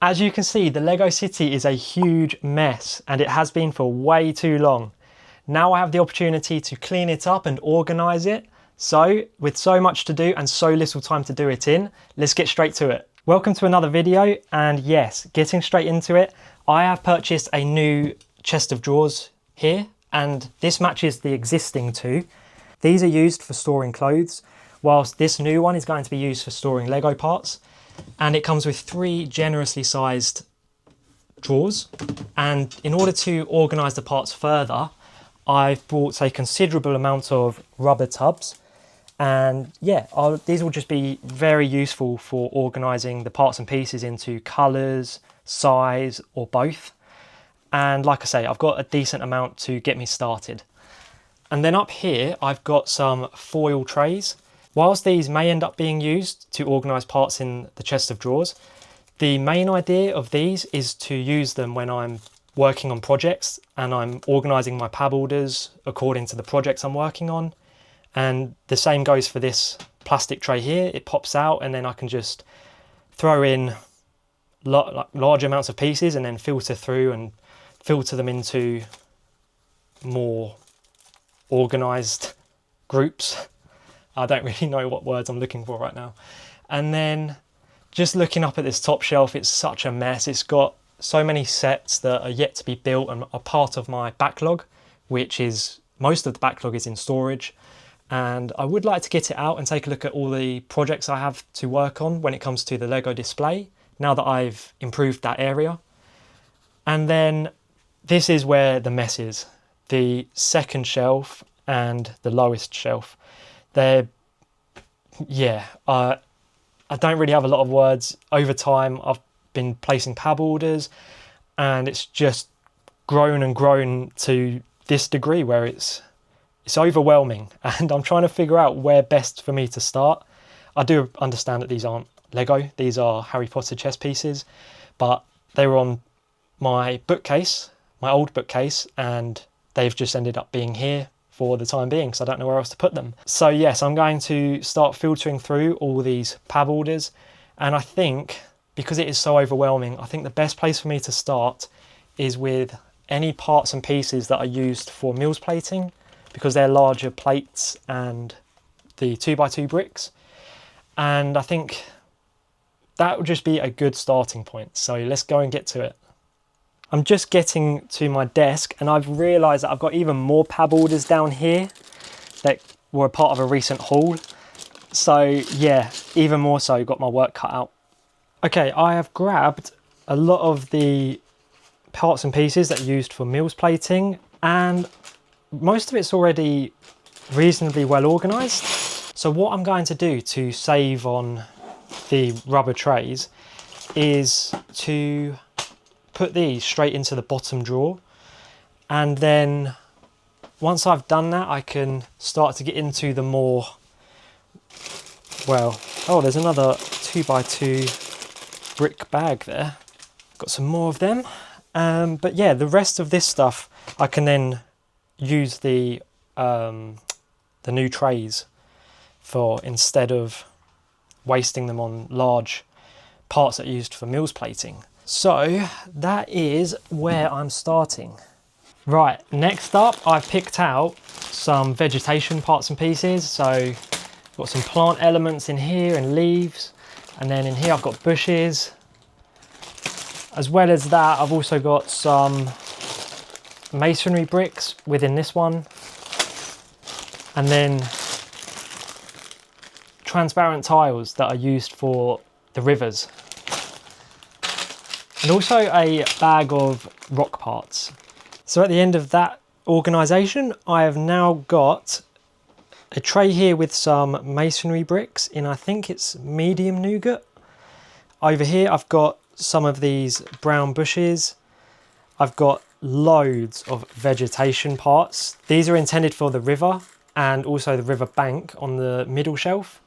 As you can see, the Lego city is a huge mess and it has been for way too long. Now I have the opportunity to clean it up and organise it. So with so much to do and so little time to do it in, let's get straight to it. Welcome to another video, and yes, getting straight into it, I have purchased a new chest of drawers here, and this matches the existing two. These are used for storing clothes, whilst this new one is going to be used for storing Lego parts. And it comes with 3 generously sized drawers. And in order to organise the parts further, I've bought a considerable amount of rubber tubs. And yeah, these will just be very useful for organising the parts and pieces into colours, size, or both. And like I say, I've got a decent amount to get me started. And then up here, I've got some foil trays. Whilst these may end up being used to organise parts in the chest of drawers, the main idea of these is to use them when I'm working on projects and I'm organising my pab orders according to the projects I'm working on. And the same goes for this plastic tray here. It pops out and then I can just throw in large amounts of pieces and then filter through and filter them into more organised groups. I don't really know what words I'm looking for right now. And then just looking up at this top shelf, it's such a mess. It's got so many sets that are yet to be built and are part of my backlog, which is, most of the backlog is in storage. And I would like to get it out and take a look at all the projects I have to work on when it comes to the Lego display, now that I've improved that area. And then this is where the mess is. The second shelf and the lowest shelf. I don't really have a lot of words. Over time, I've been placing pab orders and it's just grown and grown to this degree where it's overwhelming, and I'm trying to figure out where best for me to start. I do understand that these aren't Lego, these are Harry Potter chess pieces, but they were on my bookcase, my old bookcase, and they've just ended up being here for the time being, so I don't know where else to put them. So yes, I'm going to start filtering through all these pab orders, and I think, because it is so overwhelming, I think the best place for me to start is with any parts and pieces that are used for meals plating, because they're larger plates and the 2x2 bricks, and I think that would just be a good starting point. So let's go and get to it. I'm just getting to my desk and I've realised that I've got even more pab orders down here that were a part of a recent haul. So yeah, even more so, got my work cut out. Okay, I have grabbed a lot of the parts and pieces that are used for meals plating, and most of it's already reasonably well organised. So what I'm going to do to save on the rubber trays is to put these straight into the bottom drawer, and then once I've done that I can start to get into the more, well, oh, there's another 2x2 brick bag there, got some more of them, but yeah, the rest of this stuff I can then use the new trays for, instead of wasting them on large parts that are used for meals plating. So that is where I'm starting. Right, next up I've picked out some vegetation parts and pieces. So I've got some plant elements in here and leaves, and then in here I've got bushes. As well as that, I've also got some masonry bricks within this one, and then transparent tiles that are used for the rivers. And also a bag of rock parts. So at the end of that organisation, I have now got a tray here with some masonry bricks in, I think it's medium nougat. Over here I've got some of these brown bushes. I've got loads of vegetation parts. These are intended for the river and also the river bank on the middle shelf.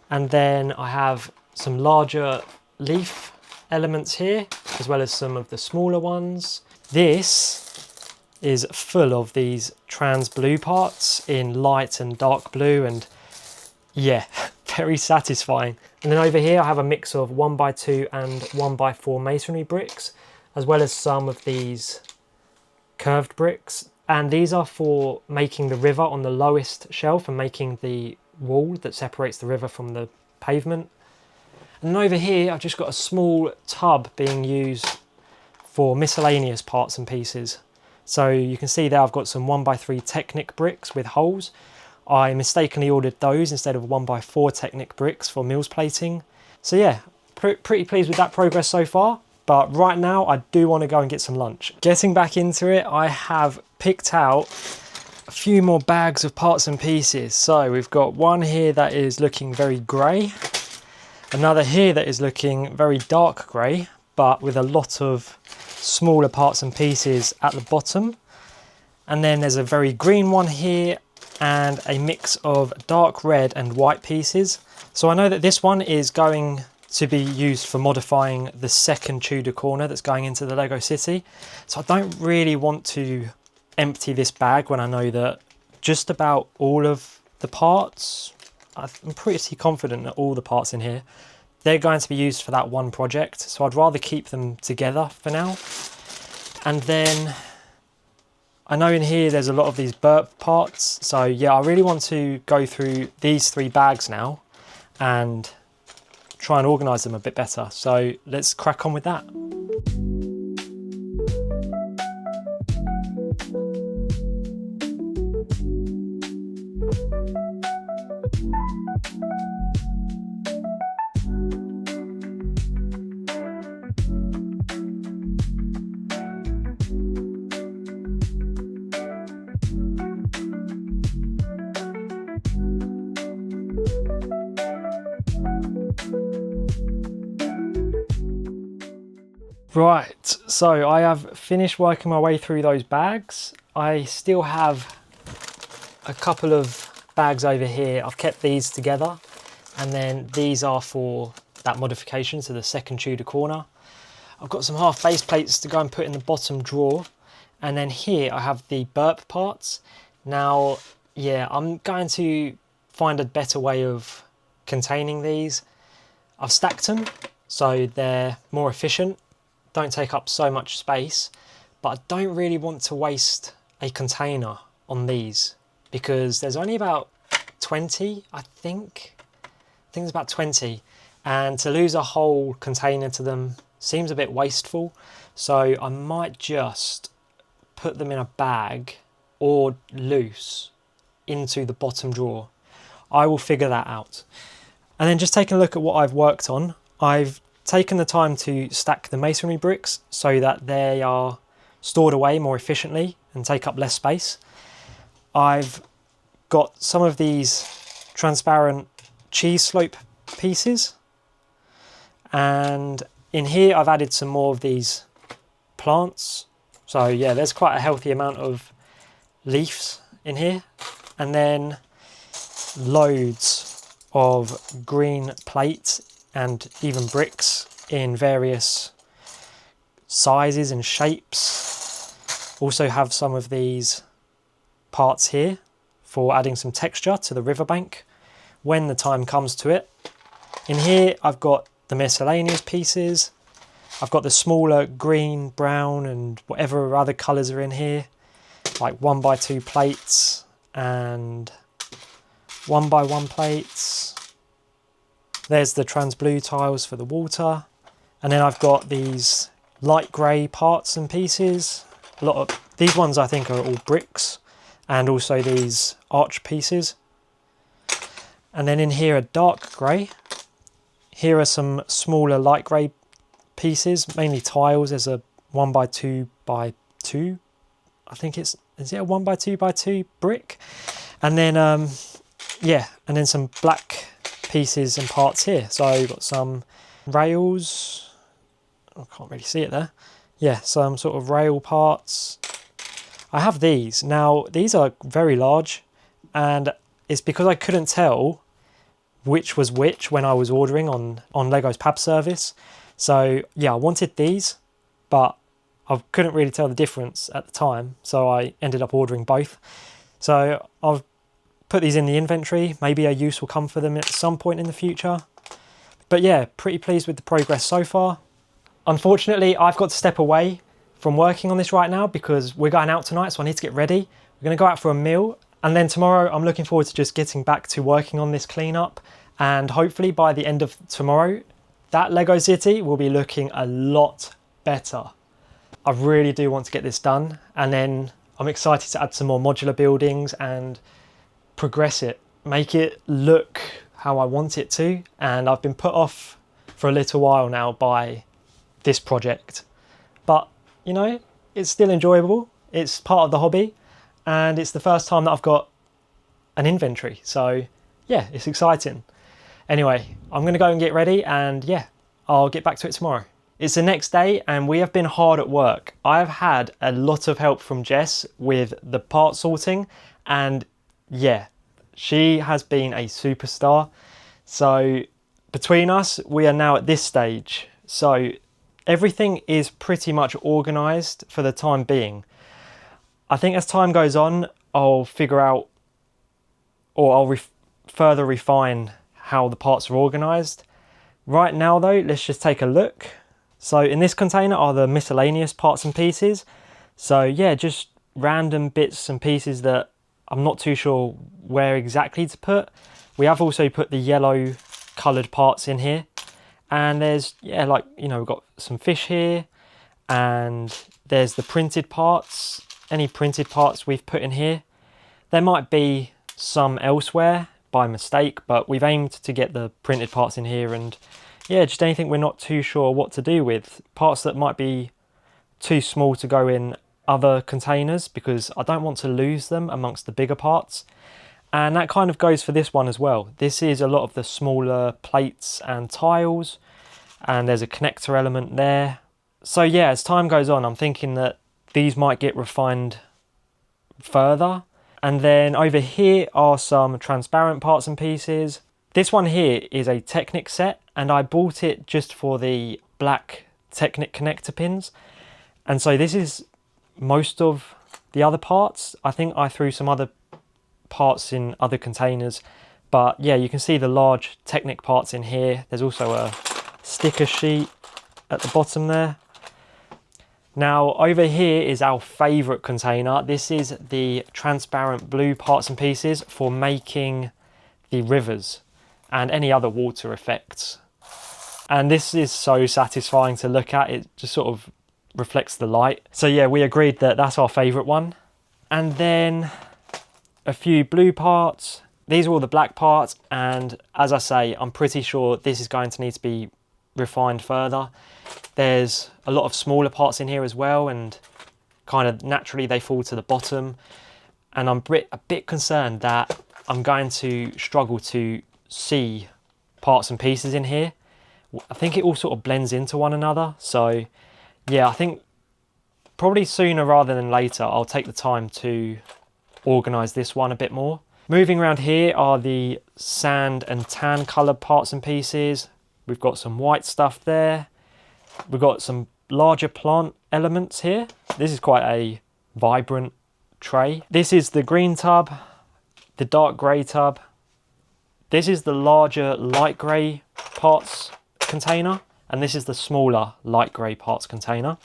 And then I have some larger leaf elements here, as well as some of the smaller ones. This is full of these trans blue parts in light and dark blue, and yeah, very satisfying. And then over here I have a mix of 1x2 and 1x4 masonry bricks, as well as some of these curved bricks. And these are for making the river on the lowest shelf and making the wall that separates the river from the pavement. And then over here I've just got a small tub being used for miscellaneous parts and pieces. So you can see there I've got some 1x3 Technic bricks with holes. I mistakenly ordered those instead of 1x4 Technic bricks for Mills plating. So yeah, pretty pleased with that progress so far. But right now I do want to go and get some lunch. Getting back into it, I have picked out a few more bags of parts and pieces. So we've got one here that is looking very grey. Another here that is looking very dark grey, but with a lot of smaller parts and pieces at the bottom. And then there's a very green one here and a mix of dark red and white pieces. So I know that this one is going to be used for modifying the second Tudor corner that's going into the Lego City. So I don't really want to empty this bag when I know that just about all of the parts, I'm pretty confident that all the parts in here, they're going to be used for that one project. So I'd rather keep them together for now. And then I know in here there's a lot of these burp parts. So yeah, I really want to go through these 3 bags now and try and organise them a bit better. So let's crack on with that. Right, so I have finished working my way through those bags. I still have a couple of bags over here. I've kept these together, and then these are for that modification to the second Tudor corner. I've got some half base plates to go and put in the bottom drawer, and then here I have the burp parts. Now, yeah, I'm going to find a better way of containing these. I've stacked them so they're more efficient, don't take up so much space, but I don't really want to waste a container on these because there's only about 20, I think it's about 20, and to lose a whole container to them seems a bit wasteful. So I might just put them in a bag or loose into the bottom drawer. I will figure that out. And then just taking a look at what I've worked on, I've taken the time to stack the masonry bricks so that they are stored away more efficiently and take up less space. I've got some of these transparent cheese slope pieces, and in here I've added some more of these plants. So yeah, there's quite a healthy amount of leaves in here, and then loads of green plate and even bricks in various sizes and shapes. Also have some of these parts here for adding some texture to the riverbank when the time comes to it. In here I've got the miscellaneous pieces. I've got the smaller green, brown and whatever other colours are in here, like 1x2 plates and 1x1 plates. There's the trans blue tiles for the water. And then I've got these light grey parts and pieces. A lot of these ones I think are all bricks, and also these arch pieces. And then in here a dark grey. Here are some smaller light grey pieces, mainly tiles. There's a 1x2x2. I think is it a 1x2x2 brick? And then yeah, and then some black pieces and parts here. So you've got some rails, I can't really see it there. Yeah, some sort of rail parts. I have these. Now these are very large, and it's because I couldn't tell which was which when I was ordering on Lego's Pab service. So yeah, I wanted these, but I couldn't really tell the difference at the time, so I ended up ordering both. So I've put these in the inventory. Maybe a use will come for them at some point in the future. But yeah, pretty pleased with the progress so far. Unfortunately, I've got to step away from working on this right now because we're going out tonight, so I need to get ready. We're going to go out for a meal, and then tomorrow I'm looking forward to just getting back to working on this cleanup, and hopefully by the end of tomorrow that Lego city will be looking a lot better. I really do want to get this done, and then I'm excited to add some more modular buildings and progress it, make it look how I want it to. And I've been put off for a little while now by this project, but you know, it's still enjoyable. It's part of the hobby, and it's the first time that I've got an inventory, so yeah, it's exciting. Anyway, I'm gonna go and get ready, and yeah, I'll get back to it tomorrow. It's the next day and we have been hard at work. I've had a lot of help from Jess with the part sorting, and yeah, she has been a superstar. So between us, we are now at this stage. So everything is pretty much organised for the time being. I think as time goes on, I'll figure out, or I'll further refine how the parts are organised. Right now though, let's just take a look. So in this container are the miscellaneous parts and pieces. So yeah, just random bits and pieces that I'm not too sure where exactly to put. We have also put the yellow coloured parts in here. And there's, yeah, like, you know, we've got some fish here, and there's the printed parts. Any printed parts we've put in here. There might be some elsewhere by mistake, but we've aimed to get the printed parts in here, and yeah, just anything we're not too sure what to do with. Parts that might be too small to go in other containers because I don't want to lose them amongst the bigger parts. And that kind of goes for this one as well. This is a lot of the smaller plates and tiles, and there's a connector element there. So yeah, as time goes on, I'm thinking that these might get refined further. And then over here are some transparent parts and pieces. This one here is a Technic set, and I bought it just for the black Technic connector pins. And so this is most of the other parts. I think I threw some other parts in other containers, but yeah, you can see the large Technic parts in here. There's also a sticker sheet at the bottom there. Now over here is our favourite container. This is the transparent blue parts and pieces for making the rivers and any other water effects. And this is so satisfying to look at. It just sort of reflects the light. So yeah, we agreed that that's our favourite one. And then a few blue parts. These are all the black parts, and as I say, I'm pretty sure this is going to need to be refined further. There's a lot of smaller parts in here as well, and kind of naturally they fall to the bottom, and I'm a bit concerned that I'm going to struggle to see parts and pieces in here. I think it all sort of blends into one another. So yeah, I think probably sooner rather than later I'll take the time to organise this one a bit more. Moving around here are the sand and tan coloured parts and pieces. We've got some white stuff there. We've got some larger plant elements here. This is quite a vibrant tray. This is the green tub, the dark grey tub. This is the larger light grey parts container, and this is the smaller light grey parts container.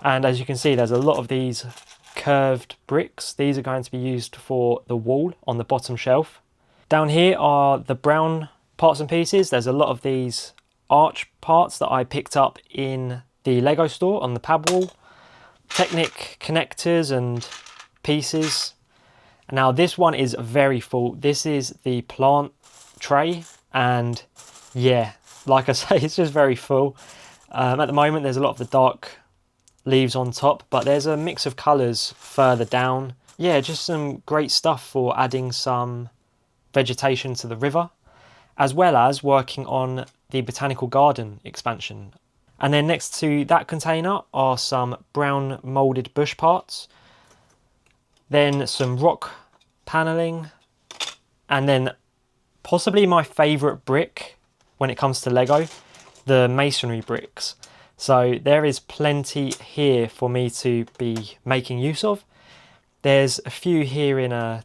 And as you can see, there's a lot of these curved bricks. These are going to be used for the wall on the bottom shelf. Down here are the brown parts and pieces. There's a lot of these arch parts that I picked up in the Lego store on the pad wall. Technic connectors and pieces. Now this one is very full. This is the plant tray, and yeah, like I say, it's just very full. At the moment there's a lot of the dark leaves on top, but there's a mix of colours further down. Yeah, just some great stuff for adding some vegetation to the river, as well as working on the botanical garden expansion. And then next to that container are some brown moulded bush parts, then some rock panelling, and then possibly my favourite brick when it comes to Lego, the masonry bricks. So there is plenty here for me to be making use of. There's a few here in a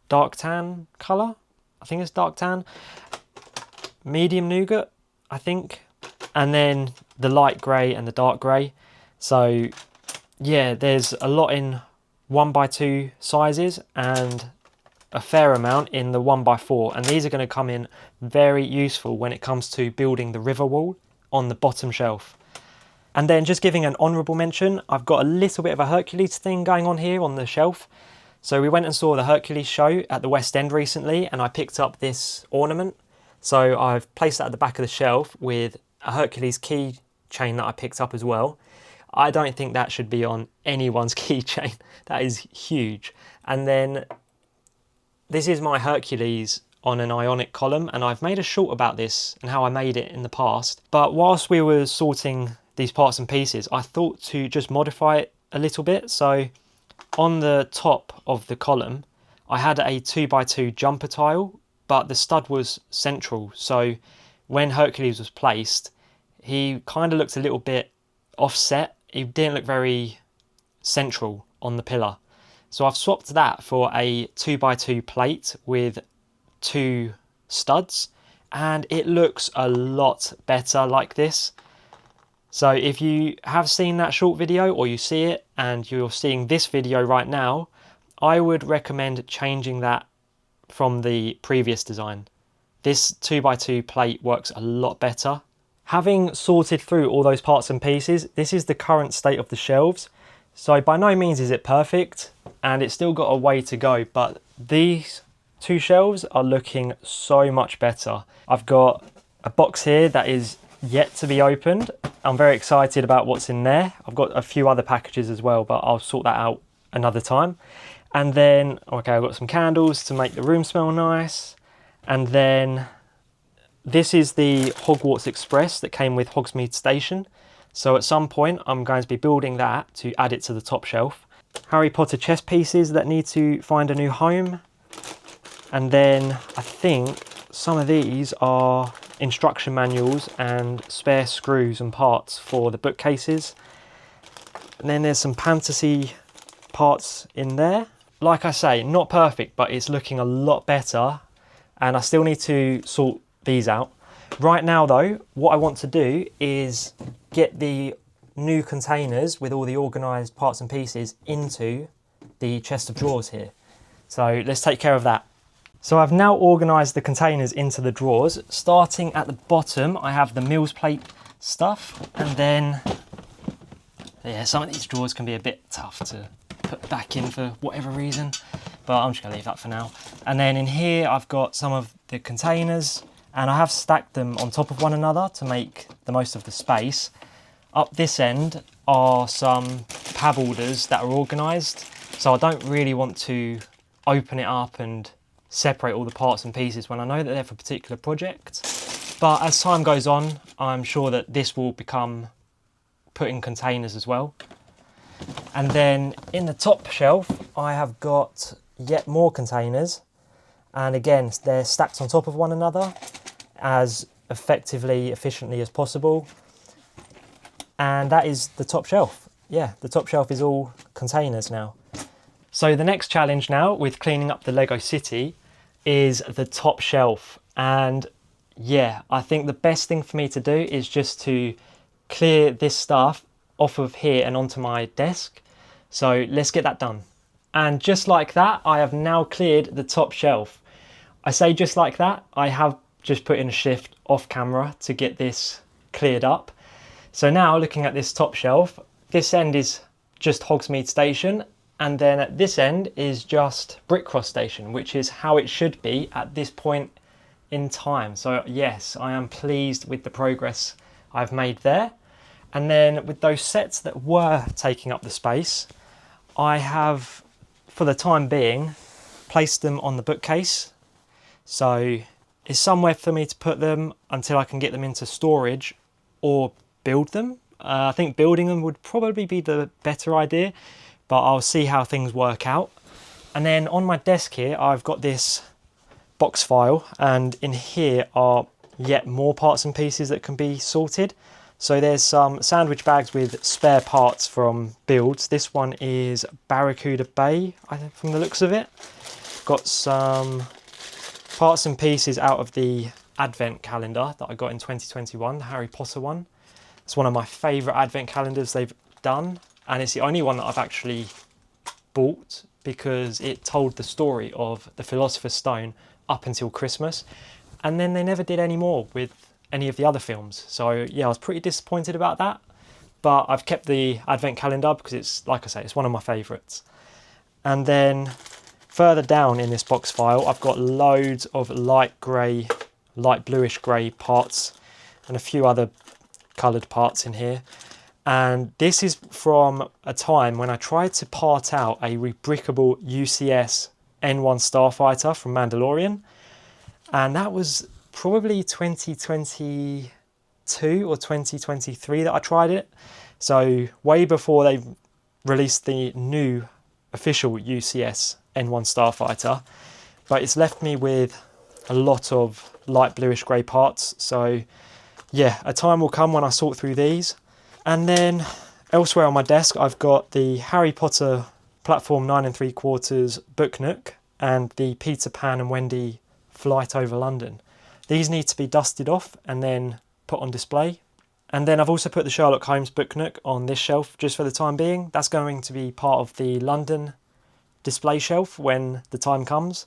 dark tan colour. I think it's dark tan. medium nougat, I think, and then the light grey and the dark grey. So yeah, there's a lot in 1x2 sizes and a fair amount in the 1x4, and these are going to come in very useful when it comes to building the river wall on the bottom shelf. And then just giving an honourable mention, I've got a little bit of a Hercules thing going on here on the shelf. So we went and saw the Hercules show at the West End recently, and I picked up this ornament. So I've placed that at the back of the shelf with a Hercules key chain that I picked up as well. I don't think that should be on anyone's keychain. That is huge. And then this is my Hercules on an ionic column, and I've made a short about this and how I made it in the past. But whilst we were sorting these parts and pieces, I thought to just modify it a little bit. So on the top of the column, I had a 2x2 jumper tile, but the stud was central. So when Hercules was placed, he kind of looked a little bit offset. He didn't look very central on the pillar. So I've swapped that for a 2x2 plate with 2 studs, and it looks a lot better like this. So if you have seen that short video, or you see it and you're seeing this video right now, I would recommend changing that from the previous design. This 2x2 plate works a lot better. Having sorted through all those parts and pieces, this is the current state of the shelves. So by no means is it perfect, and it's still got a way to go, but these 2 shelves are looking so much better. I've got a box here that is yet to be opened. I'm very excited about what's in there. I've got a few other packages as well, but I'll sort that out another time. And then, okay, I've got some candles to make the room smell nice. And then this is the Hogwarts Express that came with Hogsmeade Station. So at some point I'm going to be building that to add it to the top shelf. Harry Potter chess pieces that need to find a new home. And then I think some of these are instruction manuals and spare screws and parts for the bookcases. And then there's some fantasy parts in there. Like I say, not perfect, but it's looking a lot better, and I still need to sort these out. Right now though, what I want to do is get the new containers with all the organised parts and pieces into the chest of drawers here. So let's take care of that. So I've now organised the containers into the drawers. Starting at the bottom, I have the meals plate stuff, and then, yeah, some of these drawers can be a bit tough to put back in for whatever reason, but I'm just gonna leave that for now. And then in here, I've got some of the containers, and I have stacked them on top of one another to make the most of the space. Up this end are some pab orders that are organised, so I don't really want to open it up and separate all the parts and pieces when I know that they're for a particular project. But as time goes on, I'm sure that this will become put in containers as well. And then in the top shelf, I have got yet more containers. And again, they're stacked on top of one another as efficiently as possible. And that is the top shelf. Yeah, the top shelf is all containers now. So the next challenge now with cleaning up the Lego City is the top shelf. And yeah, I think the best thing for me to do is just to clear this stuff off of here and onto my desk. So let's get that done. And just like that, I have now cleared the top shelf. I say just like that, I have just put in a shift off camera to get this cleared up. So now looking at this top shelf, this end is just Hogsmeade Station, and then at this end is just Brickcross Station, which is how it should be at this point in time. So yes, I am pleased with the progress I've made there. And then with those sets that were taking up the space, I have, for the time being, placed them on the bookcase. So it's somewhere for me to put them until I can get them into storage or build them. I think building them would probably be the better idea, but I'll see how things work out. And then on my desk here, I've got this box file, and in here are yet more parts and pieces that can be sorted. So there's some sandwich bags with spare parts from builds. This one is Barracuda Bay, I think, from the looks of it. Got some parts and pieces out of the advent calendar that I got in 2021, the Harry Potter one. It's one of my favourite advent calendars they've done, and it's the only one that I've actually bought because it told the story of the Philosopher's Stone up until Christmas, and then they never did any more with any of the other films. So yeah, I was pretty disappointed about that, but I've kept the advent calendar because it's, like I say, it's one of my favourites. And then further down in this box file, I've got loads of light grey, light bluish grey parts and a few other coloured parts in here. And this is from a time when I tried to part out a rebrickable UCS N1 Starfighter from Mandalorian. And that was probably 2022 or 2023 that I tried it. So way before they released the new official UCS N1 Starfighter. But it's left me with a lot of light bluish grey parts. So yeah, a time will come when I sort through these. And then elsewhere on my desk, I've got the Harry Potter Platform 9 3/4 book nook and the Peter Pan and Wendy Flight Over London. These need to be dusted off and then put on display. And then I've also put the Sherlock Holmes book nook on this shelf just for the time being. That's going to be part of the London display shelf when the time comes.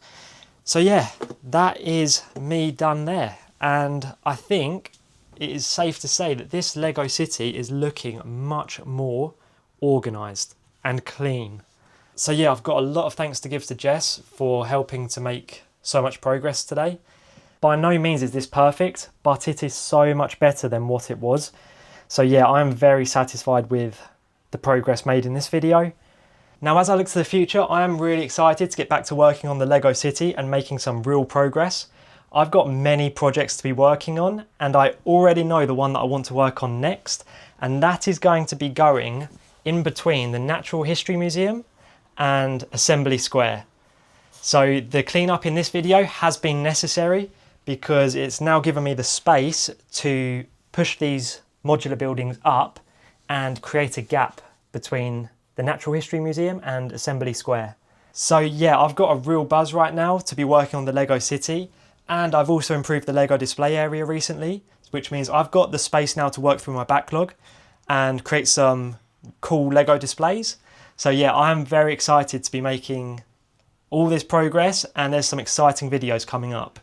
So yeah, that is me done there. And I think it is safe to say that this Lego city is looking much more organised and clean. So yeah, I've got a lot of thanks to give to Jess for helping to make so much progress today. By no means is this perfect, but it is so much better than what it was. So yeah, I am very satisfied with the progress made in this video. Now, as I look to the future, I am really excited to get back to working on the Lego city and making some real progress. I've got many projects to be working on, and I already know the one that I want to work on next, and that is going to be going in between the Natural History Museum and Assembly Square. So the cleanup in this video has been necessary because it's now given me the space to push these modular buildings up and create a gap between the Natural History Museum and Assembly Square. So yeah, I've got a real buzz right now to be working on the Lego city. And I've also improved the Lego display area recently, which means I've got the space now to work through my backlog and create some cool Lego displays. So yeah, I'm very excited to be making all this progress, and there's some exciting videos coming up.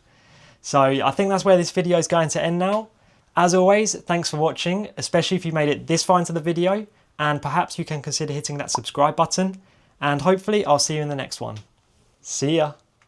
So I think that's where this video is going to end now. As always, thanks for watching, especially if you made it this far into the video, and perhaps you can consider hitting that subscribe button, and hopefully I'll see you in the next one. See ya.